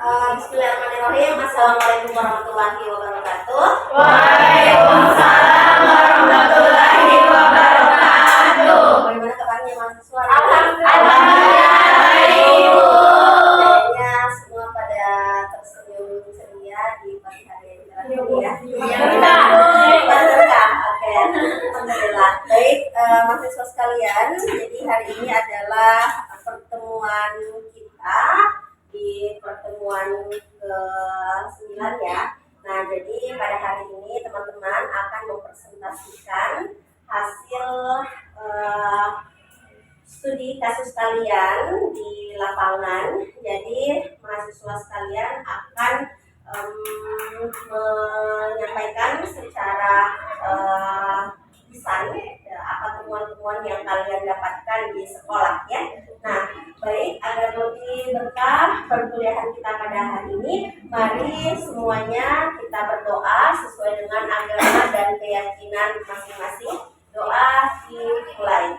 Bismillahirrahmanirrahim. Assalamualaikum warahmatullahi wabarakatuh. Waalaikumsalam warahmatullahi wabarakatuh. Bagaimana kabarnya mahasiswa? Alhamdulillah baik, Ibu. Kayaknya semua pada tersenyum ceria di pagi hari ini ya. Oke. Alhamdulillah. Baik, mahasiswa sekalian. Jadi hari ini adalah pertemuan kita di pertemuan ke-9 ya. Nah, jadi pada hari ini teman-teman akan mempresentasikan hasil studi kasus kalian di lapangan. Jadi mahasiswa sekalian akan menyampaikan secara lisan apa temuan-temuan yang kalian dapatkan di sekolah ya. Nah, baik, agar lebih berkah perkuliahan kita pada hari ini, mari semuanya kita berdoa sesuai dengan agama dan keyakinan masing-masing. Doa dimulai.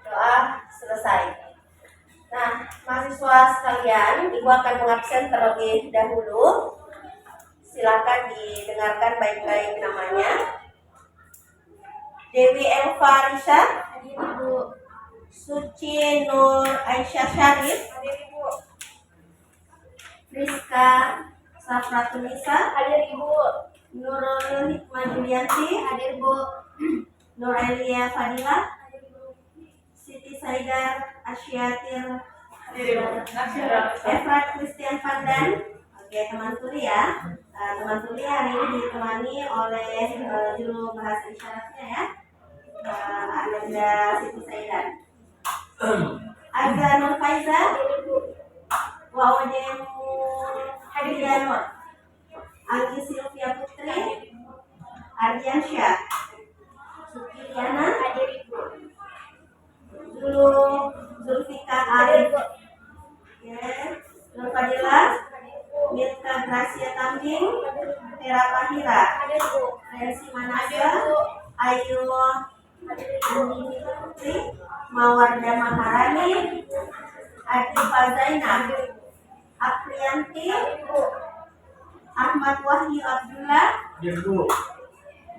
Doa selesai. Nah, mahasiswa sekalian, Ibu akan mengabsen terlebih dahulu. Silakan didengarkan baik-baik namanya. Dewi Elva Risha, Hadir, Ibu. Suci Nur Aisyah Syarif, Hadir, Ibu. Rizka Safratunisa, Hadir, Ibu. Nurul Hikmah Julianti, Hadir, Bu. Nur Elia Fadila, Hadir, Ibu. Siti Saidar Asyatir, Hadir, Ibu. Efrat Christian Pandan. Oke, teman tuli ya. Teman tuli hari ini ditemani oleh juru bahasa isyaratnya ya, Ananda Siti Saidar. Azza Nur Faiza, Wawademu Hadianur, Anggi Silvia Putri, Ardian Syah, Suki Liana, Hadir, Ibu. Zulfika Arif, Nur Fadila, Mirka Gracia Tambing, Tera Pahira, Hadir, Bu. Rensi Hadir, Manasa, Bu. Ayu Andi Putri, Mawarda Maharani, Adi Fazaina, Aprianti, Ahmad Wahyu Abdullah,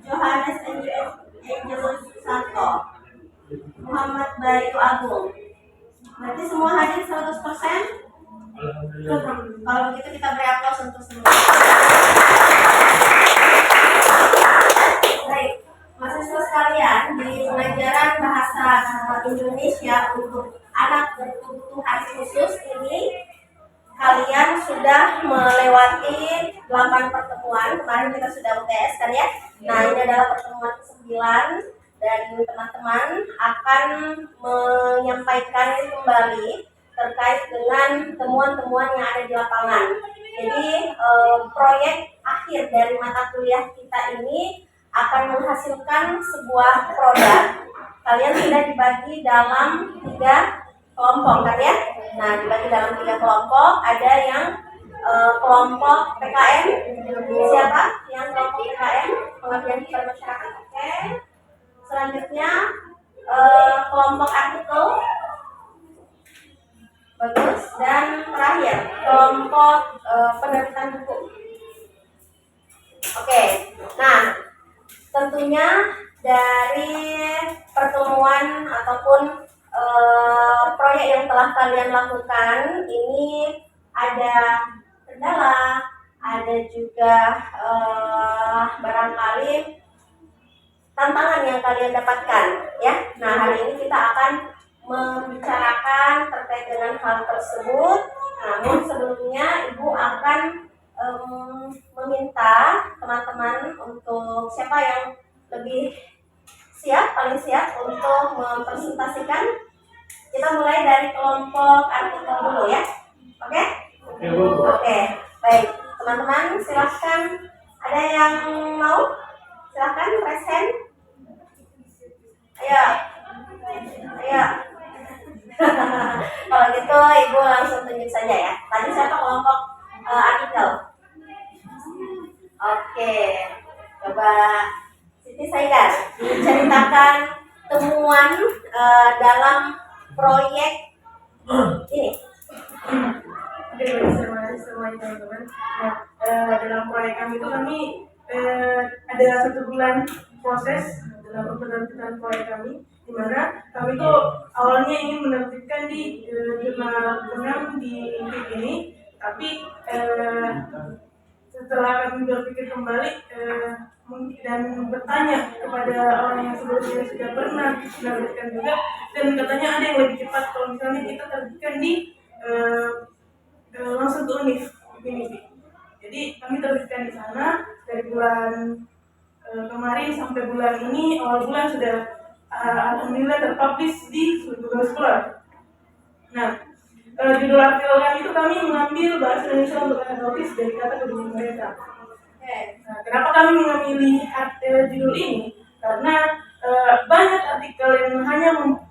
Johannes Angelus Santo, Muhammad Bayu Agung. Berarti semua hadir 100%? Kalau begitu kita beri aplaus untuk semua. Baik, mahasiswa sekalian, di pelajaran bahasa Indonesia untuk anak berkebutuhan khusus ini kalian sudah melewati 8 pertemuan. Kemarin kita sudah UTS kan ya. Nah, ini adalah pertemuan ke-9 dan teman-teman akan menyampaikan kembali terkait dengan temuan-temuan yang ada di lapangan. Jadi proyek akhir dari mata kuliah kita ini akan menghasilkan sebuah produk. Kalian sudah dibagi dalam 3 kelompok kan ya. Nah, dibagi dalam 3 kelompok. Ada yang kelompok PKM. Siapa yang kelompok PKM? Pengabdian kepada masyarakat. Oke. Selanjutnya kelompok artikel. Bagus. Dan terakhir kelompok penerbitan buku. Oke. Nah, tentunya dari pertemuan ataupun proyek yang telah kalian lakukan ini ada kendala, ada juga barangkali tantangan yang kalian dapatkan ya. Nah, hari ini kita akan membicarakan terkait dengan hal tersebut. Namun sebelumnya Ibu akan meminta teman-teman untuk siapa yang lebih siap, paling siap untuk mempresentasikan. Kita mulai dari kelompok artikel dulu ya. Oke? Oke, baik. Teman-teman silahkan, ada yang mau? Silahkan raise hand. Ayo. Ayo. Kalau gitu Ibu langsung tunjuk saja ya. Tadi siapa kelompok artikel? Oke. Coba Siti Saidar diceritakan temuan dalam proyek ini. Oke, terima kasih semuanya teman-teman. Nah, dalam proyek kami itu kami ada 1 bulan proses dalam penerbitan proyek kami, di mana kami itu awalnya ingin menerbitkan di jurnal benang di UPI ini, tapi setelah kami berpikir kembali dan bertanya kepada orang yang sebelumnya sudah pernah menerbitkan juga, dan katanya ada yang lebih cepat kalau misalnya kita terbitkan di langsung ke UNIF UPI. Jadi kami terbitkan di sana dari bulan kemarin sampai bulan ini, awal bulan sudah alhamdulillah terpublish di Google Scholar. Nah, judul artikel kami itu kami mengambil bahasa Indonesia untuk anak autis dari kata kebiasaan mereka. Nah, kenapa kami memilih judul ini? Karena banyak artikel yang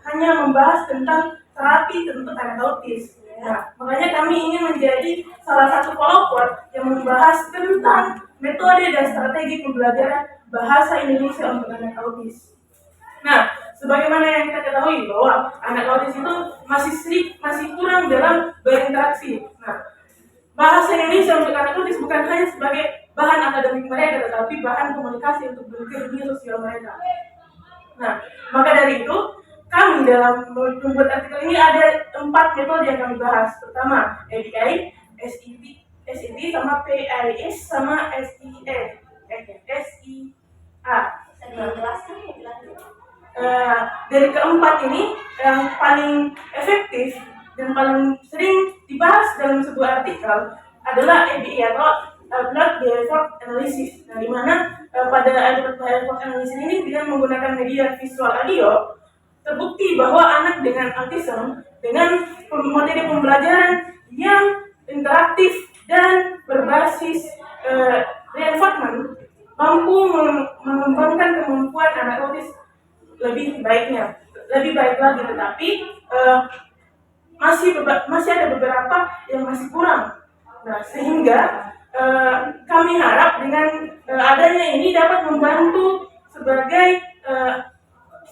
hanya membahas tentang terapi untuk anak autis. Nah, makanya kami ingin menjadi salah satu pelopor yang membahas tentang metode dan strategi pembelajaran bahasa Indonesia untuk anak autis. Nah, sebagaimana yang kita ketahui bahwa anak autis itu masih kurang dalam berinteraksi. Nah, bahasa Indonesia untuk anak autis bukan hanya sebagai bahan akademik mereka, tetapi bahan komunikasi untuk berkehidupan sosial mereka. Nah, maka dari itu kami dalam membuat artikel ini ada 4 metode yang kami bahas. Pertama, ABI, SET, sama PIS, sama SIA. Dari keempat ini yang paling efektif dan paling sering dibahas dalam sebuah artikel adalah ABI atau Adult Behavior Analysis. Nah, di mana pada Adult Behavior Analysis ini dengan menggunakan media visual audio terbukti bahwa anak dengan autism dengan metode pembelajaran yang interaktif dan berbasis reinforcement mampu mengembangkan kemampuan anak autis lebih baik lagi, tetapi masih ada beberapa yang masih kurang. Nah, sehingga kami harap dengan adanya ini dapat membantu sebagai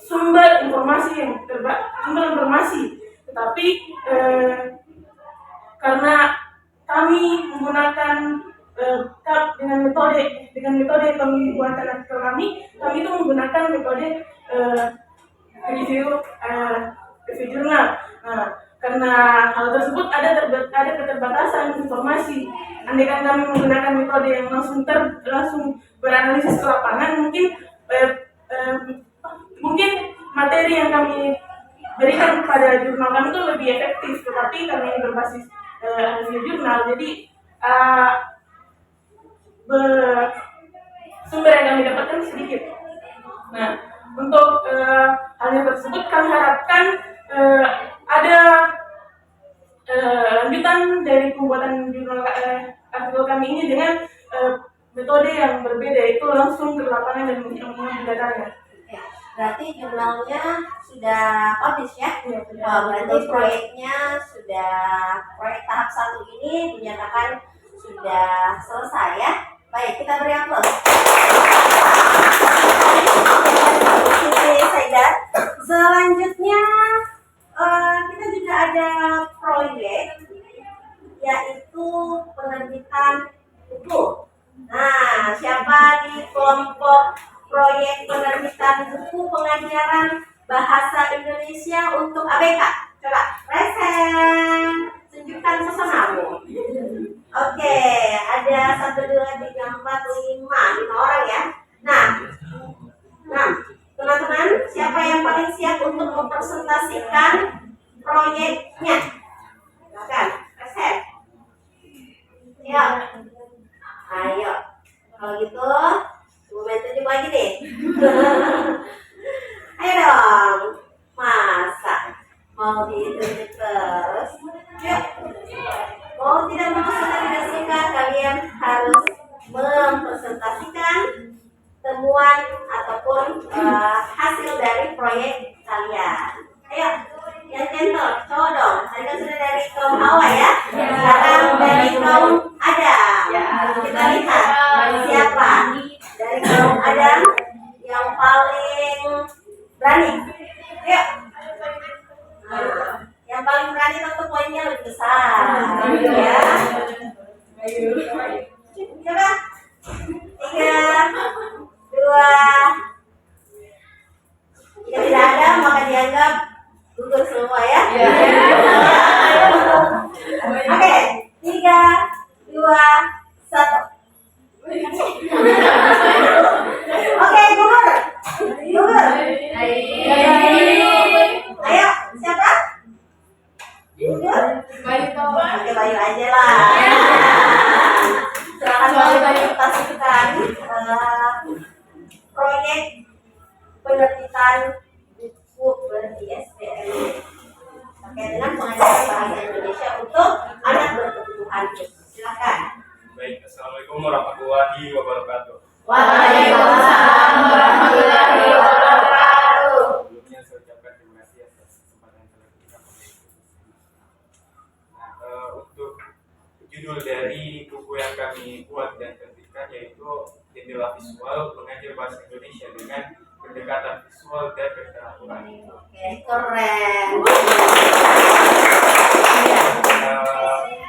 sumber informasi, tetapi karena kami menggunakan dengan metode pembuatan artikel kami itu menggunakan metode review jurnal. Nah, karena hal tersebut ada keterbatasan informasi. Andaikan kami menggunakan metode yang langsung beranalisis ke lapangan, mungkin materi yang kami berikan pada jurnal kami itu lebih efektif, tetapi karena ini berbasis review jurnal, jadi sumber yang kami dapatkan sedikit. Nah, untuk hal yang tersebut kami harapkan ada lanjutan dari pembuatan jurnal artikel kami ini dengan metode yang berbeda, yaitu langsung ke lapangan dan mengambil datanya. Berarti jurnalnya sudah publish ya? Ya, berarti proyeknya proyek tahap 1 ini dinyatakan sudah selesai ya. Baik, kita beri aplaus. Selanjutnya kita juga ada proyek, yaitu penerbitan buku. Nah, siapa di kelompok proyek penerbitan buku pengajaran bahasa Indonesia untuk ABK? Coba present, tunjukkan pesonamu. Oke, ada 1, 2, 3, 4, 5 orang ya. Nah, teman-teman, siapa yang paling siap untuk mempresentasikan proyeknya? Silakan, present. Ya, ayo. Kalau gitu, tunjuk lagi deh. Ayo dong, masa mau ditunjuk terus? Yuk. Mau tidak mau tidak suka, kalian harus mempresentasikan temuan ataupun hasil dari proyek kalian. Ayo, yang gentle, cowok dong. Tadi kan sudah dari kaum Hawa ya. Sekarang dari kaum Adam. Kita lihat siapa dari kaum Adam yang paling berani. 2. Jika tidak ada maka dianggap gugur semua ya. Oke, 3, 2, 1. Oke, gugur. Ayo, siapa? Gugur? Oke, Bayu aja lah. Silakan Bayu presentasikan proyek penerbitan buku ber-ISBN terkait dengan pengajaran bahasa Indonesia untuk anak berkebutuhan khusus. Silakan. Baik, Assalamualaikum warahmatullahi wabarakatuh. Waalaikumsalam warahmatullahi wabarakatuh. Sebelumnya saya ucapkan terima kasih atas kesempatan yang telah diberikan oleh Ibu. Untuk judul dari buku yang kami buat dan terbitkan yaitu Jendela Visual Mengajar Bahasa Indonesia dengan Pendekatan Visual dan Keteraturan. Oke, keren.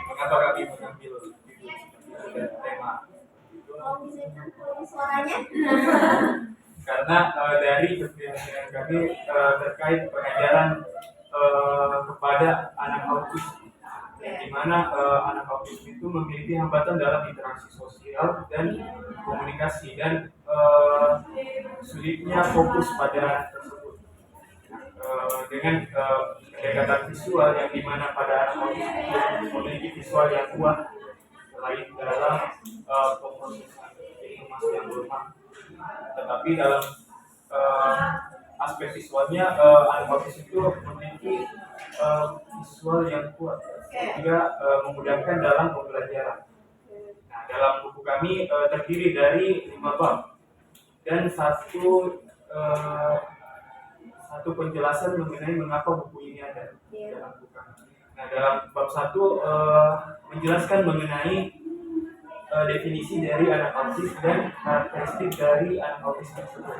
Mengapa kami mengambil judul dan tema itu? Mau bisa suaranya? Karena dari keprihatinan kami terkait pengajaran kepada anak autis, di mana anak autis itu memiliki hambatan dalam interaksi sosial dan komunikasi dan sulitnya fokus pada anak tersebut. Dengan pendekatan visual yang dimana pada anak autis itu memiliki visual yang kuat selain dalam pemrosesan informasi yang lemah, tetapi dalam aspek visualnya anak autis itu memiliki visual yang kuat sehingga memudahkan dalam pembelajaran. Nah, dalam buku kami terdiri dari 5 bab dan satu penjelasan mengenai mengapa buku ini ada dalam buku kami. Nah, dalam bab 1 menjelaskan mengenai definisi dari anak autis dan karakteristik dari anak autis tersebut.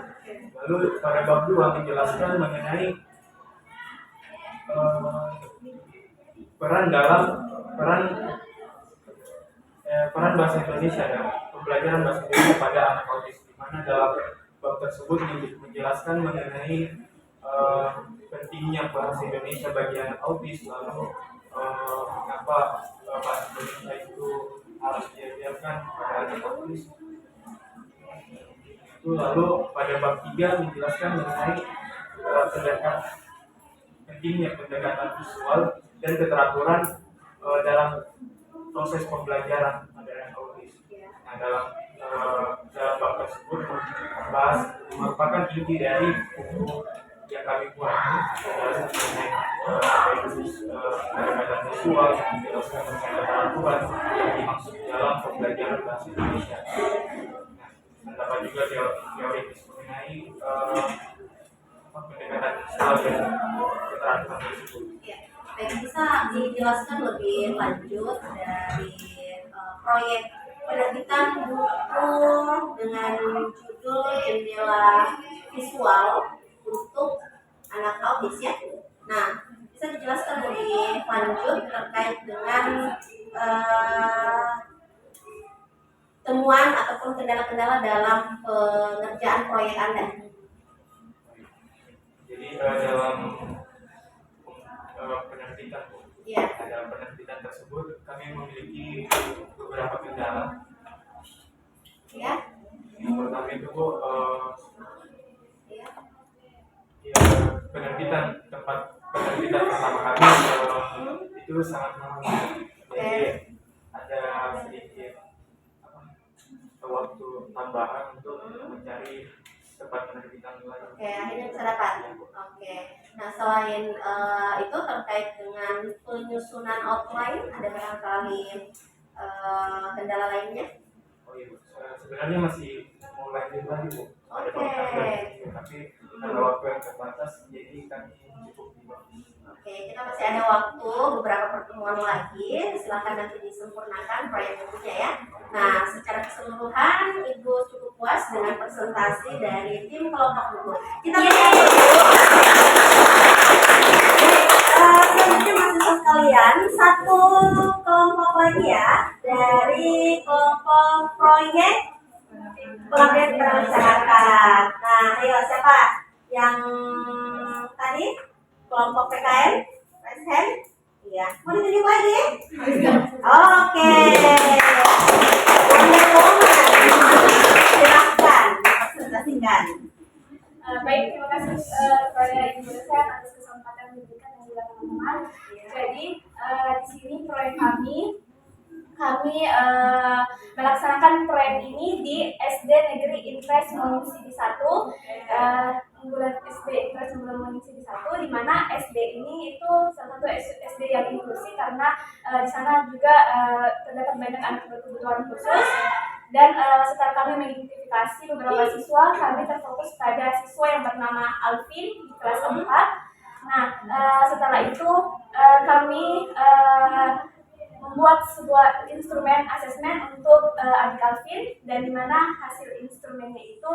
Lalu pada bab 2 menjelaskan mengenai peran bahasa Indonesia dan pembelajaran bahasa Indonesia pada anak autis, di mana dalam bab tersebut menjelaskan mengenai pentingnya bahasa Indonesia bagi anak autis, lalu mengapa bahasa Indonesia itu harus diajarkan pada anak autis. Itu lalu pada bab 3 menjelaskan mengenai pentingnya pendekatan visual dan keteraturan dalam proses pembelajaran pada anak autis. Nah, dalam bab tersebut merupakan inti dari buku yang kami buat mengenai pendekatan visual yang menjelaskan mengenai keteraturan yang dimaksud dalam pembelajaran bahasa Indonesia. Nah, dapat juga teoritis mengenai pendekatan visual dan keteraturan tersebut. Baik, bisa dijelaskan lebih lanjut dari proyek penerbitan buku dengan judul Jendela Visual untuk anak autis ya. Nah, bisa dijelaskan lebih lanjut terkait dengan temuan ataupun kendala-kendala dalam pengerjaan proyek Anda. Jadi dalam penerbitan, dalam penerbitan tersebut kami memiliki beberapa kendala. Ya. Yang pertama itu penerbitan tempat penerbitan pertama kami itu sangat mahal. Jadi ada sedikit waktu tambahan untuk mencari tempat penerbitan lain. Oke, akhirnya bisa dapat. Oke. Nah, selain itu terkait dengan penyusunan outline, ada barangkali kendala lainnya? Oh iya, sebenarnya masih mau lanjut lagi Bu. Ada tapi karena waktu yang terbatas, jadi kami cukup di bawah. Oke, kita masih ada waktu beberapa pertemuan lagi. Silakan nanti disempurnakan proyek bukunya ya. Nah, secara keseluruhan Ibu cukup puas dengan presentasi dari tim kelompok buku. Kita selanjutnya mahasiswa sekalian, satu kelompok lagi ya dari kelompok proyek Pengabdian kepada masyarakat. Nah, ayo siapa yang tadi kelompok PKN? Raise hand. Iya. Mau ditunjuk lagi? Oke. Wonder Woman. Silahkan presentasikan. Baik, terima kasih kepada Ibu Desa atas kesempatan diberikan dan juga teman-teman. Jadi di sini proyek kami melaksanakan proyek ini di SD Negeri Impres Mengungsi 1, unggulan SD Impres Mengungsi 1, di mana SD ini itu salah satu SD yang inklusif karena di sana juga terdapat banyak anak berkebutuhan khusus. Dan setelah kami mengidentifikasi beberapa siswa, kami terfokus pada siswa yang bernama Alvin di kelas 4. Nah, setelah itu kami membuat sebuah instrumen asesmen untuk adik Alvin, dan di mana hasil instrumennya itu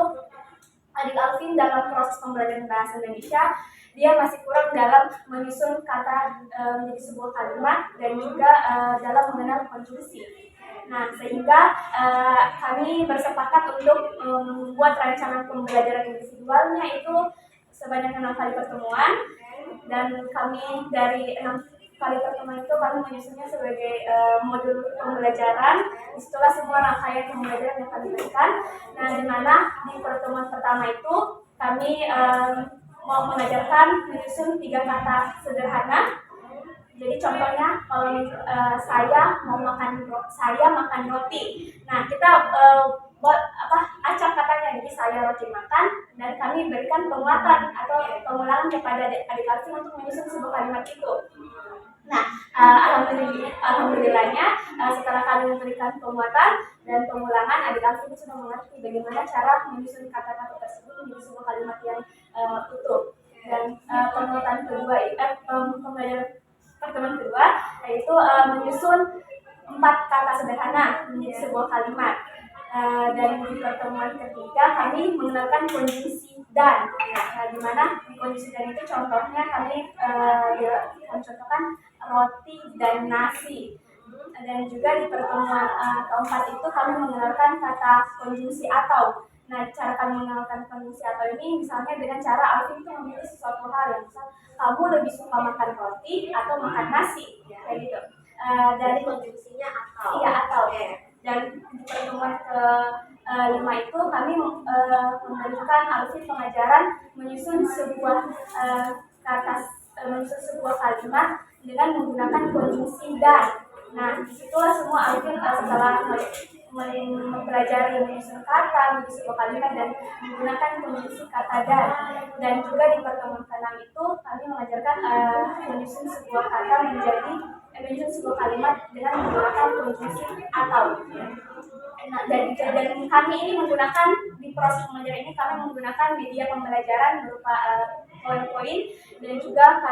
adik Alvin dalam proses pembelajaran bahasa Indonesia dia masih kurang dalam menyusun kata menjadi sebuah kalimat dan juga dalam mengenal konjungsi. Nah, sehingga kami bersepakat untuk membuat rencana pembelajaran individualnya itu sebanyak 6 kali pertemuan, dan kami dari 6 kali pertemuan itu kami menyusunnya sebagai modul pembelajaran. Disitulah semua rangkaian pembelajaran yang kami berikan. Nah, di mana di pertemuan pertama itu kami mau mengajarkan menyusun 3 kata sederhana. Jadi contohnya kalau saya makan roti. Nah, kita buat acak katanya, jadi saya roti makan, dan kami berikan penguatan atau pengulangan kepada adik Alvin untuk menyusun sebuah kalimat itu. Nah, alhamdulillahnya setelah kami memberikan penguatan dan pengulangan, adik Alvin sudah mengerti bagaimana cara menyusun kata-kata tersebut menjadi sebuah kalimat yang utuh. Dan penguatan kedua, pertemuan kedua yaitu menyusun 4 kata sederhana menjadi sebuah kalimat. Dan di pertemuan ketiga kami mengenalkan konjungsi dan, di mana di konjungsi dan itu contohnya kami contohkan roti dan nasi. Dan juga di pertemuan keempat itu kami mengenalkan kata konjungsi atau. Nah, cara kami mengenalkan konjungsi atau ini misalnya dengan cara Alvin itu memilih sesuatu hal yang misal kamu lebih suka makan roti atau makan nasi, kayak gitu. Dari konjungsinya atau. Iya, atau. Dan di pertemuan ke-5 itu kami memberikan Alvin pengajaran menyusun sebuah menyusun sebuah kalimat dengan menggunakan konjungsi dan. Nah, disitulah semua Alvin setelah mempelajari menyusun kata menjadi sebuah kalimat dan menggunakan konjungsi kata dan juga di pertemuan ke-6 itu kami mengajarkan menyusun sebuah kata menyusun sebuah kalimat dengan menggunakan konjungsi atau. Nah, dan kami ini menggunakan di proses pembelajaran ini kami menggunakan media pembelajaran berupa PowerPoint dan juga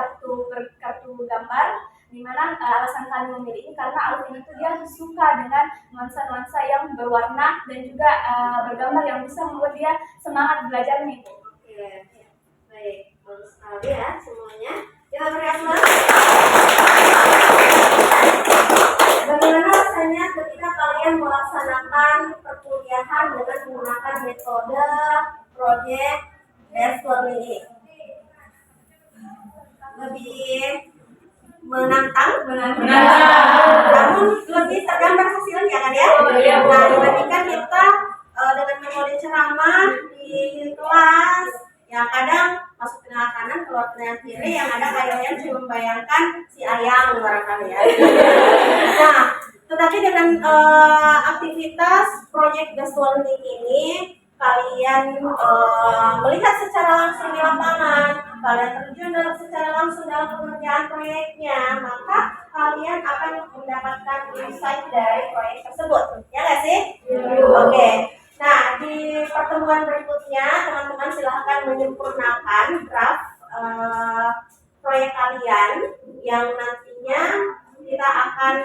kartu gambar, di mana alasan kami memilih ini karena Alvin itu dia suka dengan nuansa-nuansa yang berwarna dan juga bergambar yang bisa membuat dia semangat belajarnya itu. Oke, baik, bagus sekali ya semuanya. Ya, berikan. Bagaimana rasanya ketika kalian melaksanakan perkuliahan dengan menggunakan metode project based learning ini? Lebih menantang, namun lebih tergambar hasilnya kan ya? Nah, dibandingkan kita dengan metode ceramah di kelas, ya kadang masuk tengah kanan keluar tengah kiri, yang ada kalian cuma membayangkan si ayam barangkali ya. Nah, tetapi dengan aktivitas project based learning ini kalian melihat secara langsung di lapangan, kalian terjun secara langsung dalam pengerjaan proyeknya, maka kalian akan mendapatkan insight dari proyek tersebut, ya nggak sih? Oke. Nah, di pertemuan berikutnya teman-teman silahkan menyempurnakan draft proyek kalian yang nantinya kita akan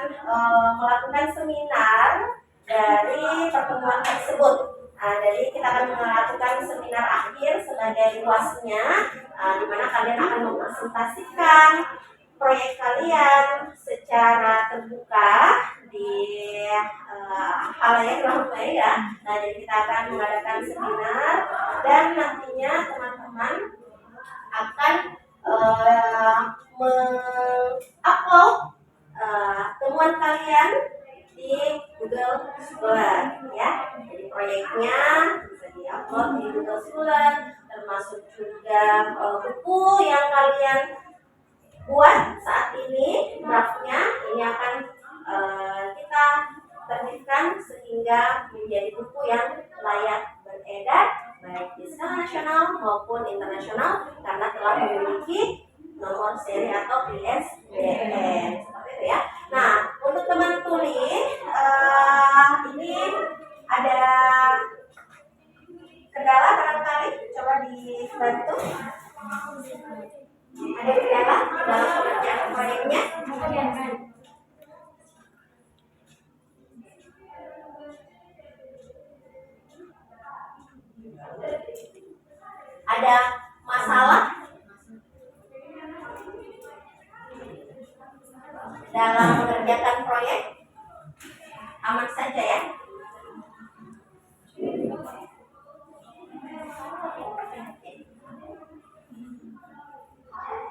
melakukan seminar dari pertemuan tersebut. Nah, jadi kita akan melakukan seminar akhir sebagai luasnya, di mana kalian akan mempresentasikan proyek kalian secara terbuka di halayak ramai ya. Nah, jadi kita akan mengadakan Bulan, termasuk juga buku yang kalian buat saat ini draftnya ini akan kita tertibkan sehingga menjadi buku yang layak beredar baik di skala nasional maupun internasional karena telah memiliki nomor seri atau ISBN seperti itu ya. Nah, untuk teman tuli ini ada kendala barangkali coba dibantu. Ada kendala dalam pengerjaan proyeknya? Ada masalah dalam mengerjakan proyek? Aman saja ya?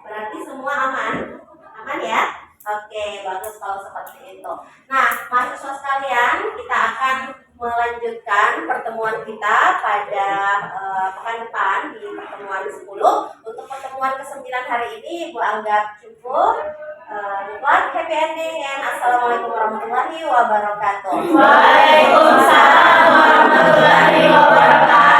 Berarti semua aman? Aman ya? Oke, bagus kalau seperti itu. Nah, mahasiswa sekalian, kita akan melanjutkan pertemuan kita pada pekan depan di pertemuan 10. Untuk pertemuan ke-9 hari ini, Ibu anggap cukup. Happy ending and Assalamualaikum warahmatullahi wabarakatuh. Waalaikumsalam warahmatullahi wabarakatuh.